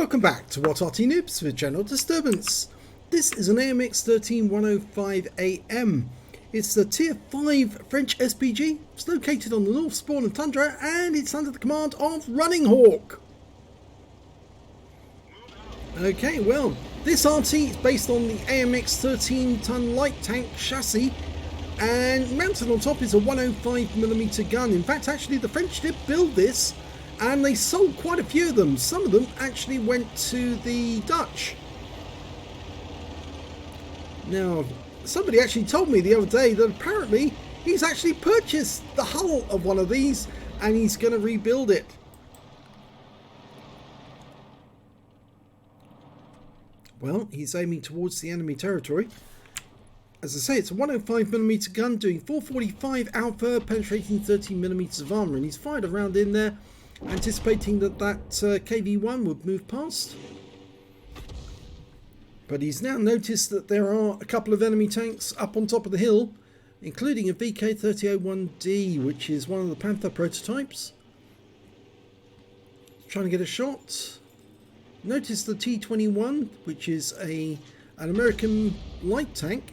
Welcome back to What Arty Noobs with General Disturbance. This is an AMX 13105AM. It's the Tier 5 French SPG. It's located on the North Spawn of Tundra and it's under the command of Running Hawk. Okay, well, this Arty is based on the AMX 13-ton light tank chassis, and mounted on top is a 105mm gun. In fact, actually the French did build this and they sold quite a few of them. Some of them actually went to the Dutch. Now, somebody actually told me the other day that apparently he's actually purchased the hull of one of these and he's going to rebuild it. Well, he's aiming towards the enemy territory. As I say, it's a 105mm gun doing 445 alpha, penetrating 13mm of armor, and he's fired a round in there, anticipating that KV-1 would move past. But he's now noticed that there are a couple of enemy tanks up on top of the hill, including a VK-3001D, which is one of the Panther prototypes. Trying to get a shot. Notice the T-21, which is an American light tank.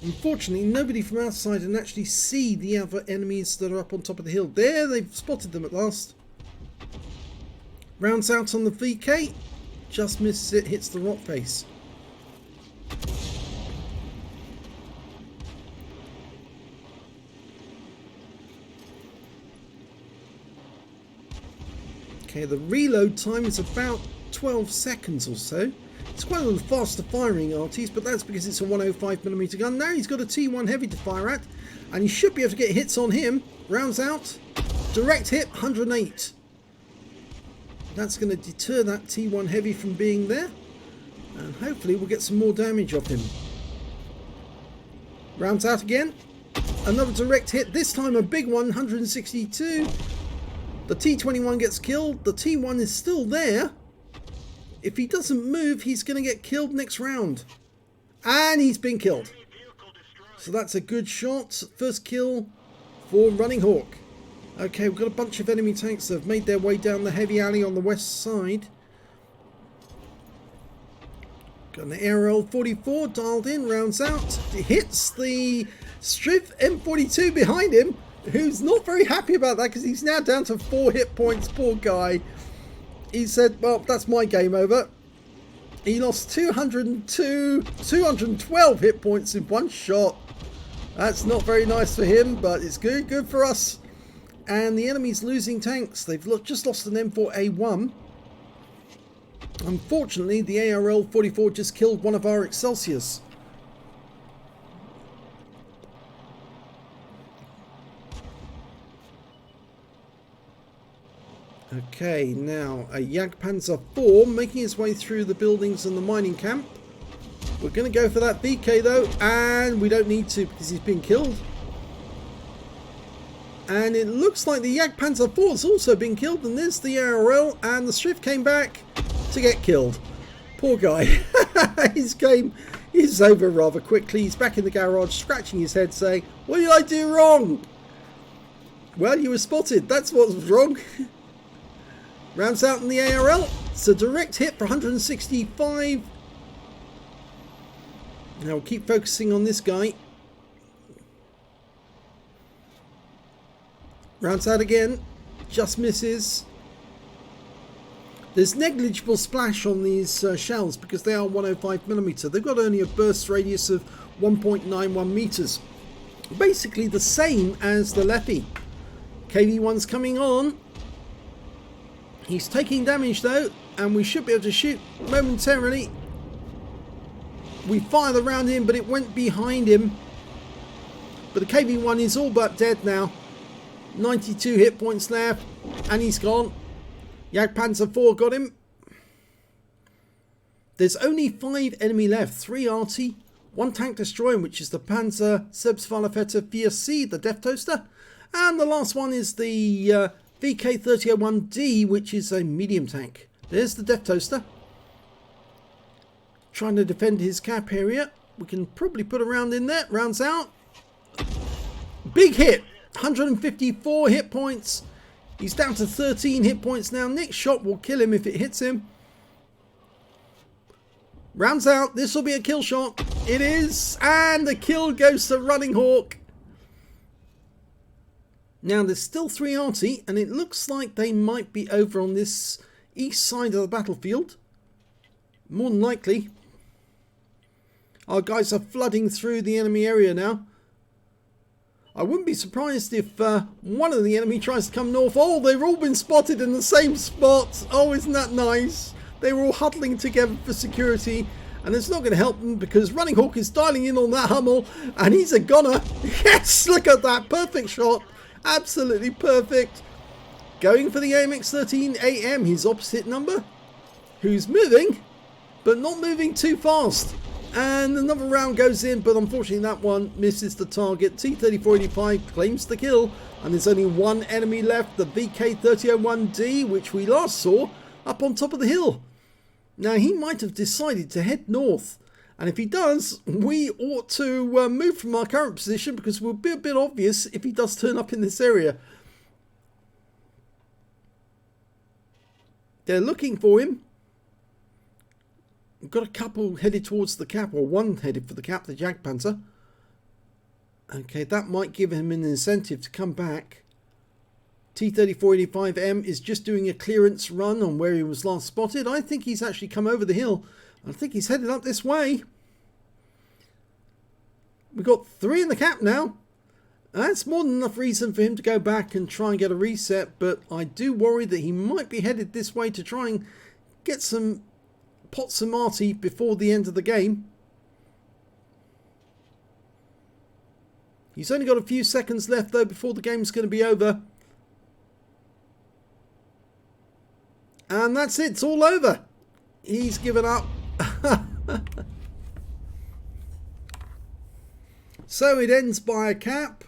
Unfortunately, nobody from outside can actually see the other enemies that are up on top of the hill. There, they've spotted them at last. Rounds out on the VK, just misses it, hits the rock face. Okay, the reload time is about 12 seconds or so. It's quite one of the faster firing Artys, but that's because it's a 105mm gun. Now he's got a T1 heavy to fire at, and he should be able to get hits on him. Rounds out, direct hit, 108. That's going to deter that T1 heavy from being there, and hopefully we'll get some more damage off him. Rounds out again, another direct hit, this time a big one, 162. The T21 gets killed, the T1 is still there. If he doesn't move, he's going to get killed next round. And he's been killed. So that's a good shot. First kill for Running Hawk. Okay, we've got a bunch of enemy tanks that have made their way down the heavy alley on the west side. Got an ARL-44 dialed in, rounds out. It hits the Striv M42 behind him, who's not very happy about that because he's now down to 4 hit points. Poor guy. He said, well, that's my game over. He lost 212 hit points in one shot. That's not very nice for him, but it's good for us. And the enemy's losing tanks. They've just lost an M4A1. Unfortunately, the ARL-44 just killed one of our Excelsiors. Okay, now a Jagdpanzer 4 making his way through the buildings and the mining camp. We're going to go for that VK though, and we don't need to because he's been killed. And it looks like the Jagdpanzer 4 has also been killed, and there's the ARL, and the Striv came back to get killed. Poor guy. His game is over rather quickly. He's back in the garage scratching his head saying, what did I do wrong? Well, you were spotted. That's what was wrong. Rounds out in the ARL. It's a direct hit for 165. Now we'll keep focusing on this guy. Rounds out again. Just misses. There's negligible splash on these shells because they are 105mm. They've got only a burst radius of 1.91 meters. Basically the same as the Leffy. KV-1's coming on. He's taking damage though, and we should be able to shoot momentarily. We fire the round in, but it went behind him. But the KV-1 is all but dead now. 92 hit points left, and he's gone. Jagdpanzer 4 got him. There's only 5 enemy left. 3 Arty, 1 tank destroying, which is the Panzer Selbstfallerfetter 4C, the Death Toaster. And the last one is the VK-3001D, which is a medium tank. There's the Death Toaster. Trying to defend his cap area. We can probably put a round in there. Rounds out. Big hit. 154 hit points. He's down to 13 hit points now. Next shot will kill him if it hits him. Rounds out. This will be a kill shot. It is. And the kill goes to Running Hawk. Now there's still 3 Arty, and it looks like they might be over on this east side of the battlefield. More than likely. Our guys are flooding through the enemy area now. I wouldn't be surprised if one of the enemy tries to come north. Oh, they've all been spotted in the same spot. Oh, isn't that nice? They were all huddling together for security. And it's not going to help them because Running Hawk is dialing in on that Hummel. And he's a gunner. Yes, look at that. Perfect shot. Absolutely perfect. Going for the AMX 13AM, his opposite number. Who's moving, but not moving too fast. And another round goes in, but unfortunately that one misses the target. T-3485 claims the kill, and there's only one enemy left, the VK3001D, which we last saw up on top of the hill. Now he might have decided to head north, and if he does, we ought to move from our current position because it will be a bit obvious if he does turn up in this area. They're looking for him. We've got a couple headed towards the cap, or one headed for the cap, the Jagdpanzer. Okay, that might give him an incentive to come back. T-3485M is just doing a clearance run on where he was last spotted. I think he's actually come over the hill. I think he's headed up this way. We've got 3 in the cap now. That's more than enough reason for him to go back and try and get a reset, but I do worry that he might be headed this way to try and get some pots of Arty before the end of the game. He's only got a few seconds left though before the game's going to be over. And that's it, it's all over. He's given up. So it ends by a cap.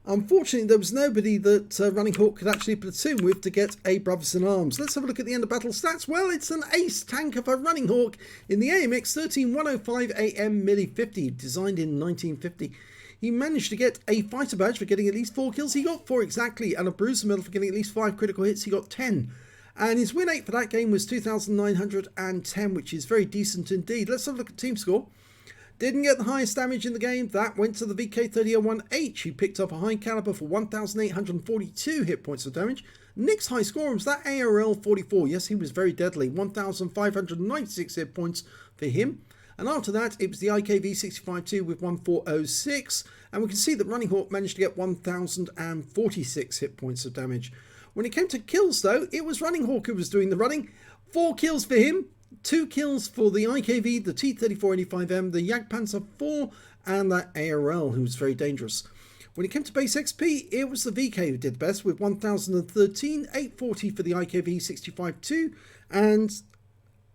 Unfortunately, there was nobody that Running Hawk could actually platoon with to get a Brothers in Arms. Let's have a look at the end of battle stats. Well, it's an ace tanker for Running Hawk in the AMX 13105AM Mili 50, designed in 1950. He managed to get a fighter badge for getting at least 4 kills. He got 4 exactly, and a bruiser medal for getting at least 5 critical hits. He got 10. And his win rate for that game was 2,910, which is very decent indeed. Let's have a look at team score. Didn't get the highest damage in the game. That went to the VK3001H. He picked up a high caliber for 1,842 hit points of damage. Next high score was that ARL 44. Yes, he was very deadly. 1,596 hit points for him. And after that, it was the IKV-65-2 with 1,406. And we can see that Running Hawk managed to get 1,046 hit points of damage. When it came to kills, though, it was Running Hawk who was doing the running. 4 kills for him. 2 kills for the IKV, the T-3485M, the Jagdpanzer 4, and that ARL, who was very dangerous. When it came to base XP, it was the VK who did best with 1,013, 840 for the IKV-65-2, and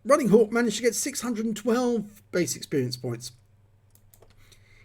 Running Hawk managed to get 612 base experience points.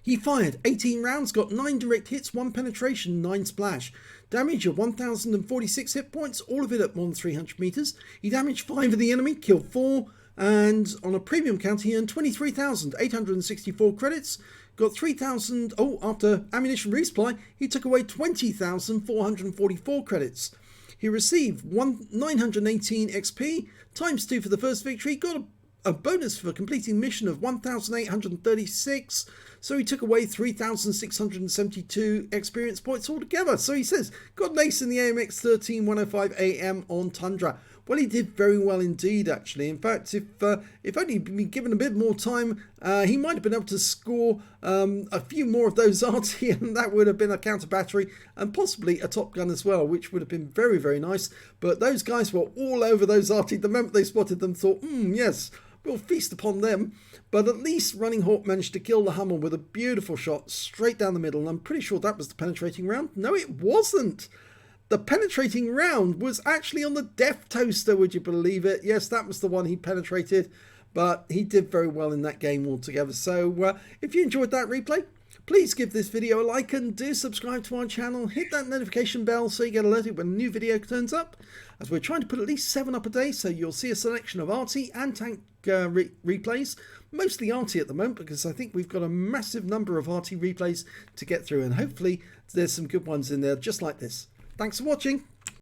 He fired 18 rounds, got 9 direct hits, 1 penetration, 9 splash. Damage of 1,046 hit points, all of it at more than 300 meters. He damaged 5 of the enemy, killed 4, and on a premium count he earned 23,864 credits. Got 3,000, after ammunition resupply, he took away 20,444 credits. He received 918 XP, times 2 for the first victory, got a bonus for completing mission of 1,836, so he took away 3,672 experience points altogether. So he says, got an ace in the AMX 13105AM on Tundra. Well, he did very well indeed, actually. In fact, if only he'd been given a bit more time, he might have been able to score a few more of those Arty, and that would have been a counter battery and possibly a top gun as well, which would have been very, very nice. But those guys were all over those Arty. The moment they spotted them, thought, yes, we'll feast upon them. But at least Running Hawk managed to kill the Hummel with a beautiful shot straight down the middle. And I'm pretty sure that was the penetrating round. No, it wasn't. The penetrating round was actually on the Death Toaster, would you believe it? Yes, that was the one he penetrated, but he did very well in that game altogether. So if you enjoyed that replay, Please give this video a like and do subscribe to our channel. Hit that notification bell so you get alerted when a new video turns up, as we're trying to put at least 7 up a day, so you'll see a selection of Arty and Tank replays. Mostly Arty at the moment, because I think we've got a massive number of Arty replays to get through, and hopefully there's some good ones in there just like this. Thanks for watching.